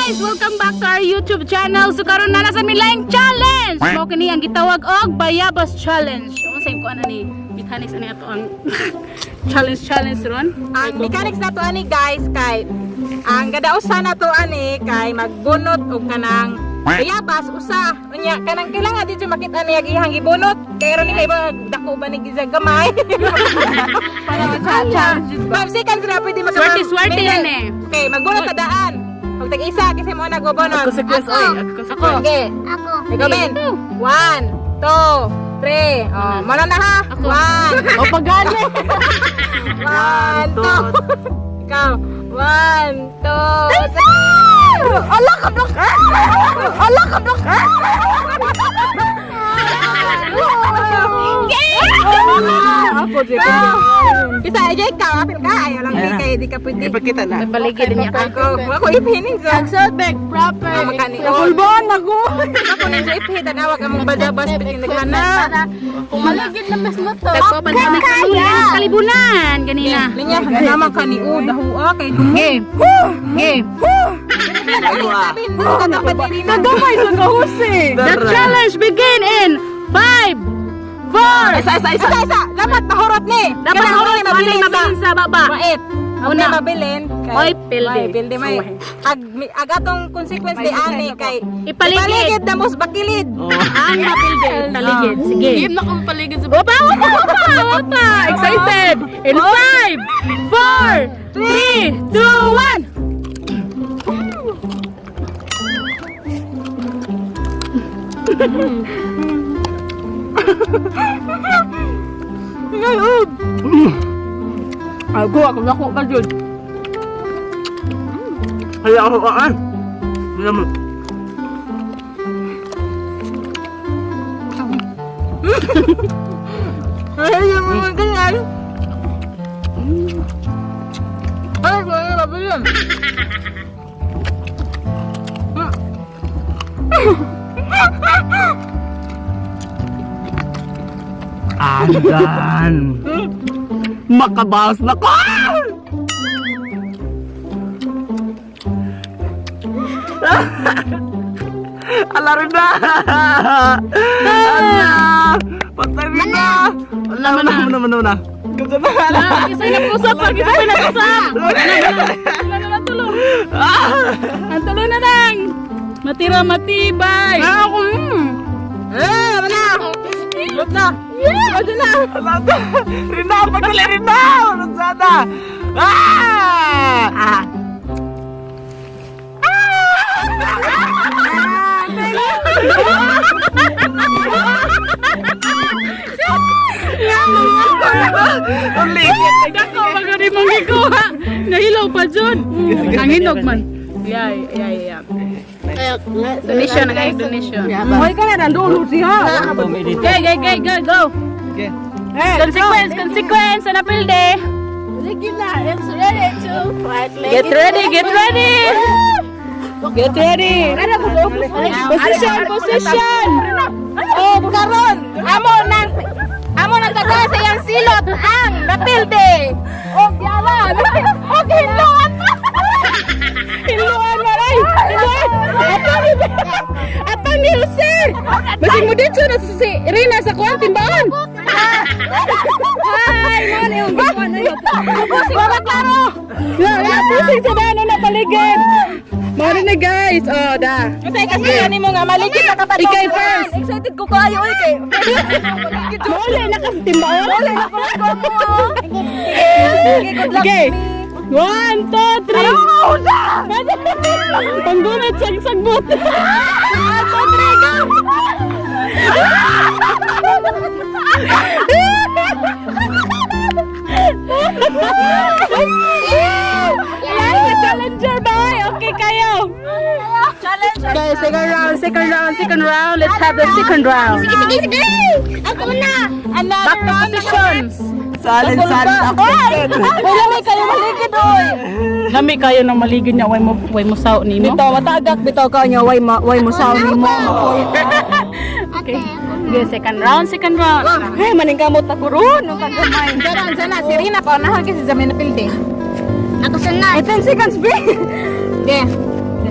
guys! Welcome back to our YouTube channel. So karon na nasa milayang challenge. Mao kini ang gitawag og Bayabas Challenge. Unsay ko ana ni mechanics ani ato ang challenge ron. Ang mechanics na to ani guys kay ang gadausan na to ani kay magbunot og kanang bayabas usa. Unya kanang kailangan dito makita niya ihang gibunot. Kay ron ni kay ba dako ba ni gizag gamay. Para challenge. 5 seconds na pwede magkamay. Swerte yan eh. Okay, magbunot ka daan. Pag tag-isa kasi mo nagbubunot. Ako. Okay. Ako. Ikaw Ben. 1, 2, 3. Oh, mana na ha? 1. O pagani. 1, 2. Ikaw. 1, 2, 3. Ala ka blok. Ala ka blok. Ako di ko. Bisa aja ikaw apil ka ayaw lang di kay di ka pwede. Ipakita na. Baligid niya ka. Ako ipining sa. Subject proper. Makani. Kulbon ako. Ako nang ipih tanawag ang bayabas bitin naghana. Kung maligid na mas mo to. Tagpapan kami sa kalibunan kanina. Linya naman kani dahu kay Game. Game. Nagamay sa kahusi. The challenge begin in 5, 4. Isa. Dapat mahurot ni. Dapat mahurot mabilin sa baba. Wait. Una Una. mabilin. Oy, pilde. Pilde may. Agatong consequence ni ani kay Ipaligid. na mos bakilid. Ang mapilde. Taligid. Sige. Game na kong paligid sa baba. Opa. Excited. In 5, 4, 3, 2, 1. Ako naku ka dyan. Kaya ako kaan. Naman. Ay, yung mga ganyan. Ay, mga mabilin. Andan. Makabawas na ko! Ala rin na! Ala! Patay rin na! Ala na! Ganda na! Isa'y nag-usap. Isa'y nag-usap. Tulong. Ang tulong na lang. Matira matibay. Ako. Ano na? Look na. Ano na? Rina! Pagdali Rina! Walang sana! Ah! Ang ligit! Dako, magari mong ikuha. Nahilaw pa dyan. Ang hinog man. Yeah. Donation, guys, donation. Hoy ka na nandulo siya. Go. Consequence, ano pilde? Sige na, it's ready to fight. Get ready. Position. Oh, karon. Amo nang taga sa iyang silot ang napilde. Oh, yala. Okay, hiluan. Hiluan maray. Atang ni Jose. Masing mo dito na si Rina sa kuwan timbaan. Ay, man yung gawin na yun. Wala klaro. Pusing sa dano na paligid. Mari na guys. Oh, da. Kasi ani mo nga maligid na kapatid. Ikay first. Excited ko kayo kay. Muli na kasi timbaan. Sige. Okay. 1, 2, 3. Panggunat sagbot. 1, 2, 3, go. Challenger boy. Okay kayo. Okay, second round. Let's have the second round. Sige. Ako na. Back to position. Salin ako! Wala may kayo maligid oy. Lami kayo nang maligid niya. Way mo sao ni mo. Bitaw matagak bitaw ka niya way mo sa nimo. Okay. Okay, second round. Ay maning kamot ako ron nung kagamay. Sana si Rina ko na kasi sa may napilde. Ako sana. 10 seconds be. Okay.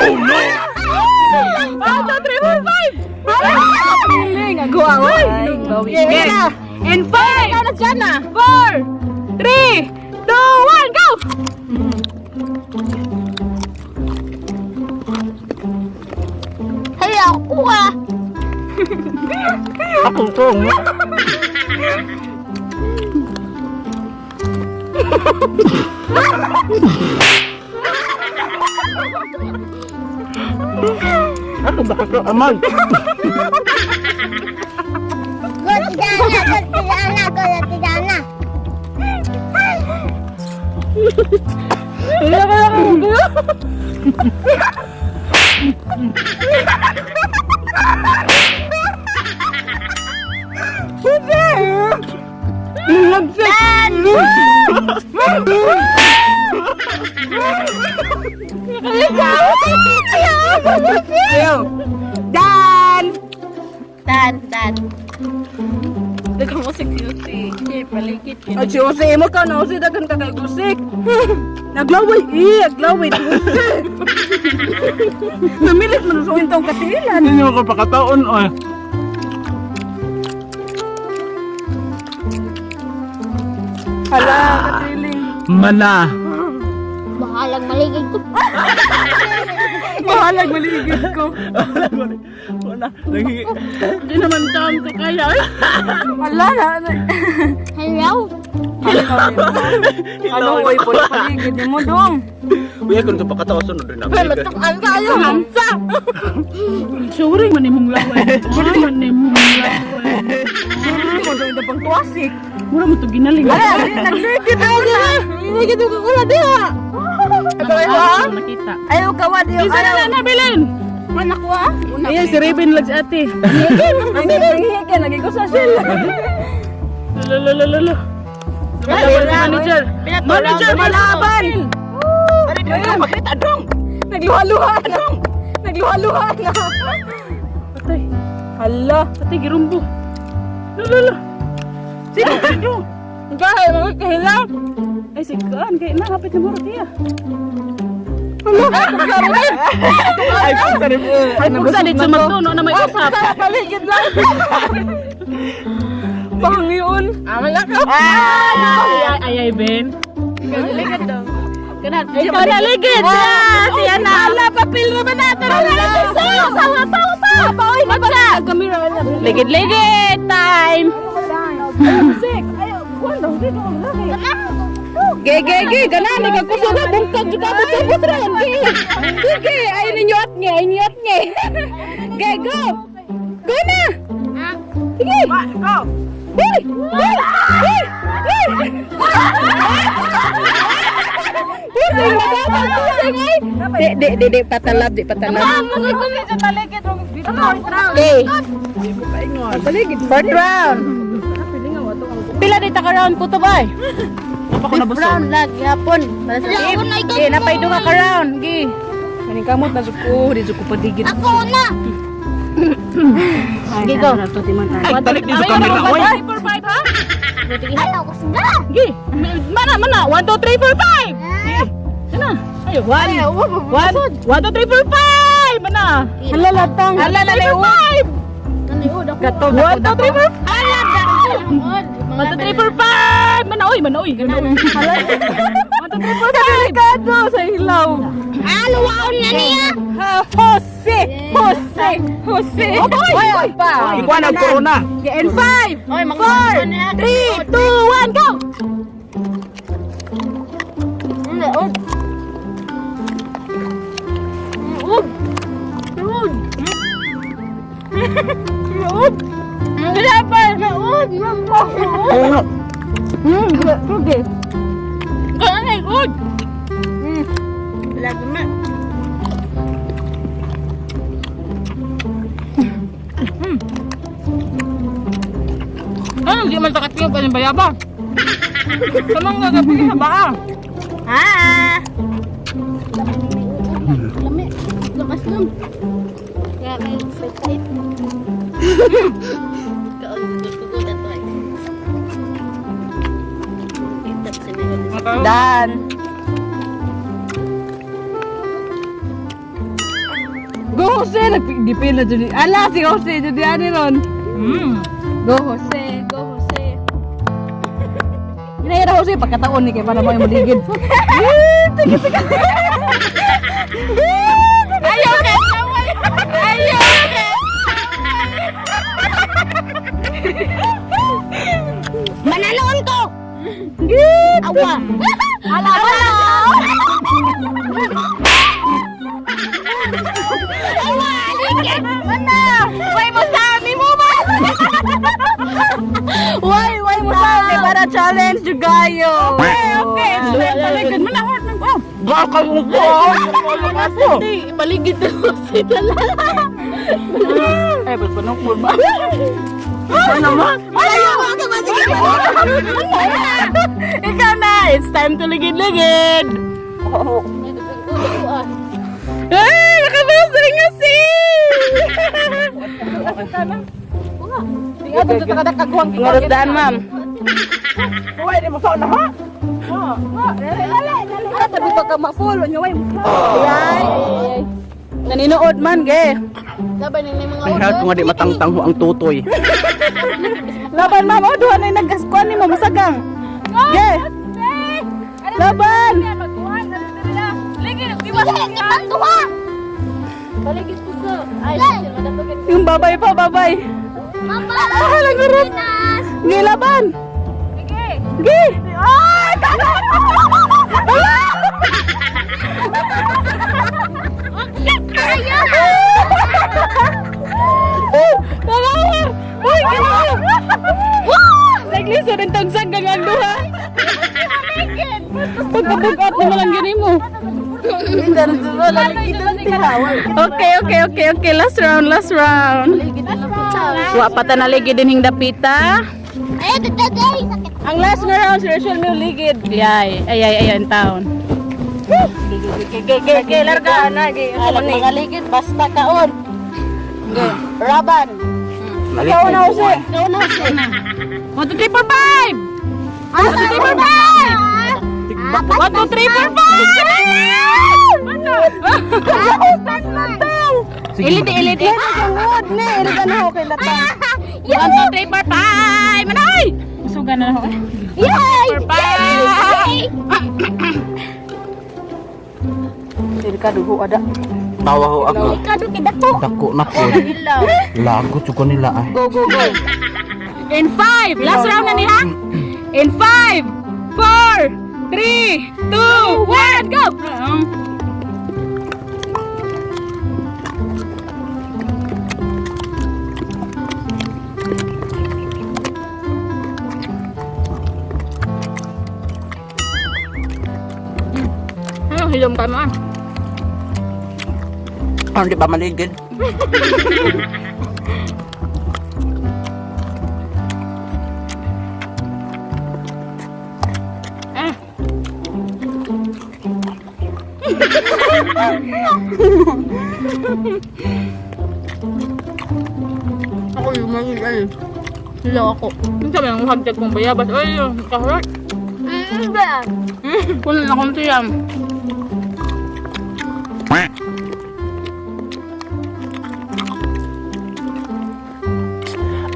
Oh no! 1, 2, 3, 4, 5! Piling, ako ako. Yes. In 5, Ikaw na dyan na. 4, 3, 2, 1, go! Hey, ako ah. Ako to. Ako bakit ko amal? Tidana. Ayaw. Dan. Dan. Dagang musik si paligid. Ay, Jose, mo ka na. Jose, dagan ka kay Gusik. Naglaway, naglaway. Namilit mo na sa wintong katilan. Hindi nyo ko pakataon, oy. Hala, katiling. Mana. Bahalang maligid ko. Mahalag maligid ko. Wala. Nagiging... Hindi naman taon ka kaya. Hala na. Hello? Ano, oy, paligid mo dong. Uy, kung ito pakataon, sunod rin ako. Matukan ka ayaw, hamsa. Sorry man imong laway. Sorry man imong laway. Mo dong ito pang tuwasik. Mura mo to ginaling. Hala, nagligid ako na. Nagligid ako kula diha. Ano nakita? Ayaw kawad yung Isa na nabilin. Anak ko ah. Ayan si Raven lag sa ate. Nangihingi lagi ko sa sila. Lolo. Manager. Manager Malaban. Ayaw, makita dong. Nagluha-luha na. Nagluha-luha na. Patay. Hala. Patay girumbo. Lolo. Sino? Gaya, mga kahilang. Ay sigaan kay na hapit na muro tiya. Ay, pagkarim. Ay pugsa dito magtuno na may usap. Paligid lang. Pangiyon. Amal ako. Ay Ben. Ligid daw. Kanat. Ikaw na ligid siya. Siya na. Ala papel mo ba nato na ligid siya. Sawa pa. Pauwi na ba? Ligid time. Ge, ganan ni kusuga bungkag kita bucot ron. Sige, ay ninyot niya. Ge, go. Go na. Sige. Go. Hey. Pusing ay. Di patalab. Okay. Paligid. Fourth round. Pila dito ka round puto ba? Fifth round lagi hapon. Para sa team. Okay, napay duha ka round. Gi. Kaning kamot na suko, di suko paligid. Ako na. Gi go. Ay, balik dito kamera, oy. 1, 2, 3, 4, 5 ha? Ayaw ko sila. Gi. Mana. 1, 2, 3, 4, 5. Mana? Ayo, 1, 2, 3, 4, 5. Mana? Hala latang. Hala na 5. Naniud ako. Gato, 1, 2, 3, 4. Alam na. 1, 2, 3, 4, 5. Mana oy. Ganun. 1, 2, 3, 4, 5. Delikado sa ilaw. Aluwaon na niya. Jose. Oy pa. Ikuan ang corona. And 5, Oy, 4, 3, 2, 1, go. Naniud. Kenapa? Sige. Ay, good. Lagi na. Ano, di man takat yung paling bayaba. Kamang gagapin sa baka. Lami. Lakas lang. Kaya may fight. Kaon ko na to. Itap sa nila. Dan. Go Jose, nagpipila dyan. Ala, si Jose, dyan ani ron. Go Jose. Ginayara Jose, pagkataon ni kay para mo yung maligid. Ayaw ka! Ayaw ka! Mananoon ko! Awa! Ala. Awa! Aligid! Mana? Way mo sa amin mo ba? Why mo sabi para challenge yung gayo. Okay. Paligid mo na hort ng wow. Baka mo po. Hindi, paligid na ko si Talala. Eh, ba't pa nang kurma? Ano naman? Ayaw ka ba? Sige Ikaw na, it's time to ligid-ligid. Di ato sa kada kagwang Ngoros daan, ma'am. Uy, di mo sa na ha? Tabi pa ka ma-follow nyo ay. Ay. Naninood man, ge. Sabay na yung mga Ay, hal, kung nga di matangtang ho ang tutoy. Laban, ma'am. O, duha na yung nagkaskuan ni mo. Masagang. Ge. Laban. Baligid po sa. Ay, madapagin. Yung babay pa, babay. Mama! Ah, nagurot. Ge, laban. Ge. Ay, kanan. Kagawa. Uy, ginawa. Nagliso ng tagsag ng ang duha. Pagkabugat mo lang gini mo. Okay. Last round. Wa pa ta naligid din hing dapita. Ay, dadaday! Sakit. Ang last na round, si Rachel may ligid. Ay, ang taon. Ge, larga na ge. Mga ligid, basta kaon. Raban. Ikaw na ho siya. 1, 2, 3, 4, 5! 1, 2, 3, 4, 5! 1, 2, 3, 4, 5! Ilid. Nagangod na. Iligan na ako kay Lata. 1, 2, 3, 4, 5! Manay! Usugan na ako eh. Yay! 4, 5! Hindi ka dugo ada. Tawa ho ako. Kado kidako. Dako na po. Lagot ko nila ay. Go. In 5! Last round na niya. In 5, 4, 3, 2, 1, go! Hilom ka mo. Ano di ba maligid? Ako yung magiging Hilo ako. Yung sabi ng hagdag kong bayabas. Ay, kaharat. Ba? Kunin na kong siyam.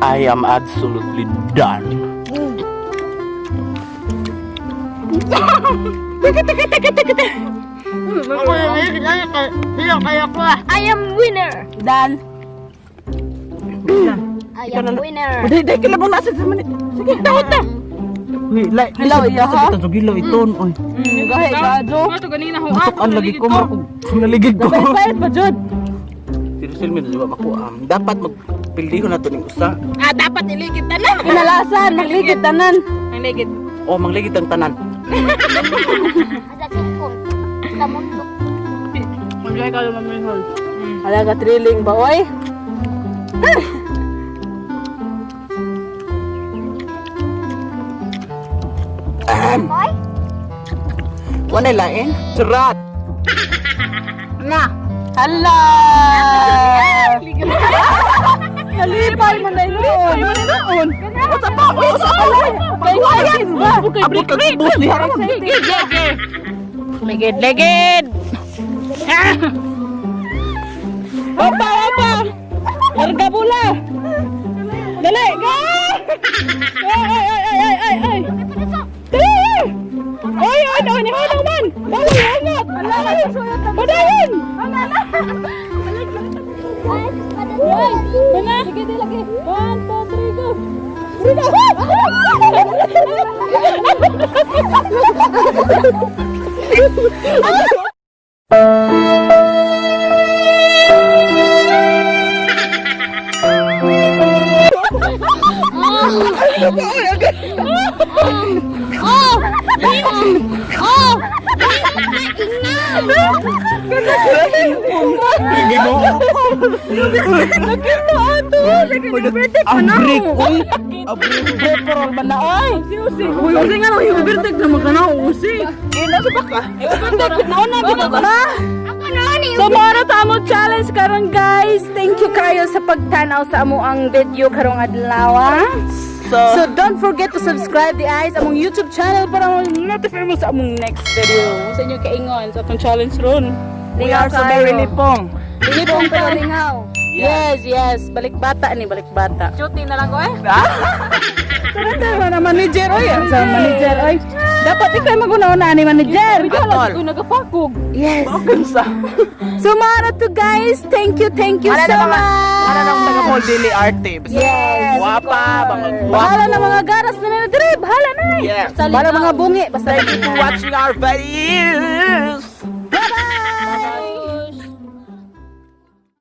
I am absolutely done. Ako yung kaya ko ah. I am winner. Dan. I am winner. Udah, kilabang nasa sa manit. Sige, tawad na. Uy, Hello, iya, ha? Kita gilaw iton, oy. Yung gahe, gado. Ito ganina ho. Tutukan lagi ko, marko. Naligid ko. Pahit pa, Jod. Tirsil mi di ba ako dapat magpildiho na to ning usa. Dapat iligid tanan. Inalasan, magligid tanan. Ang ligid. O mangligid ang tanan. Ada cipon. Kita mundok. Mag-gaya ka naman may hold. Alaga thrilling ba, oy? Boy? Wala lain. Serat. Na. Hala! Nalipay man na yun. Nalipay man na yun. Usa pa, usa pa. Excited ba? Abot kag bus ni haron. Ligid. Opa. Larga bola. Dali, go! Ay. Dali! Ay, ni hodang man. Dali, hangat. Padayon. Mana? Sige, lagi. 1, 2, 3, go. Gigi mo. Ang break, oy. Pero ba na ay? Usi nga no, overtake na magana usi. Nasa baka. Overtake na una bitaw ka na. Ako na ni. So mara sa among challenge karon guys. Thank you kayo sa pagtanaw sa amo ang video karong adlaw. So don't forget to subscribe the eyes among YouTube channel para ma-notify mo sa among next video. Sa inyo kaingon sa atong challenge ron. We are so very lipong. Lipong pero lingaw. Yes. Balik bata ni, balik bata. Shooting na lang ko eh. Surrender mo na manager oy. Sa manager oy. Dapat ikaw maguna-una ni manager. Atol. Nagapakog. Yes. So mga to guys, thank you so much. Para nang taga-mall dili arte. Yes. Guwapa, mga Bahala guwapa. na mga garas na dire, bahala na. Yes. Bahala mga bungi, basta Thank you for watching our videos. bye-bye.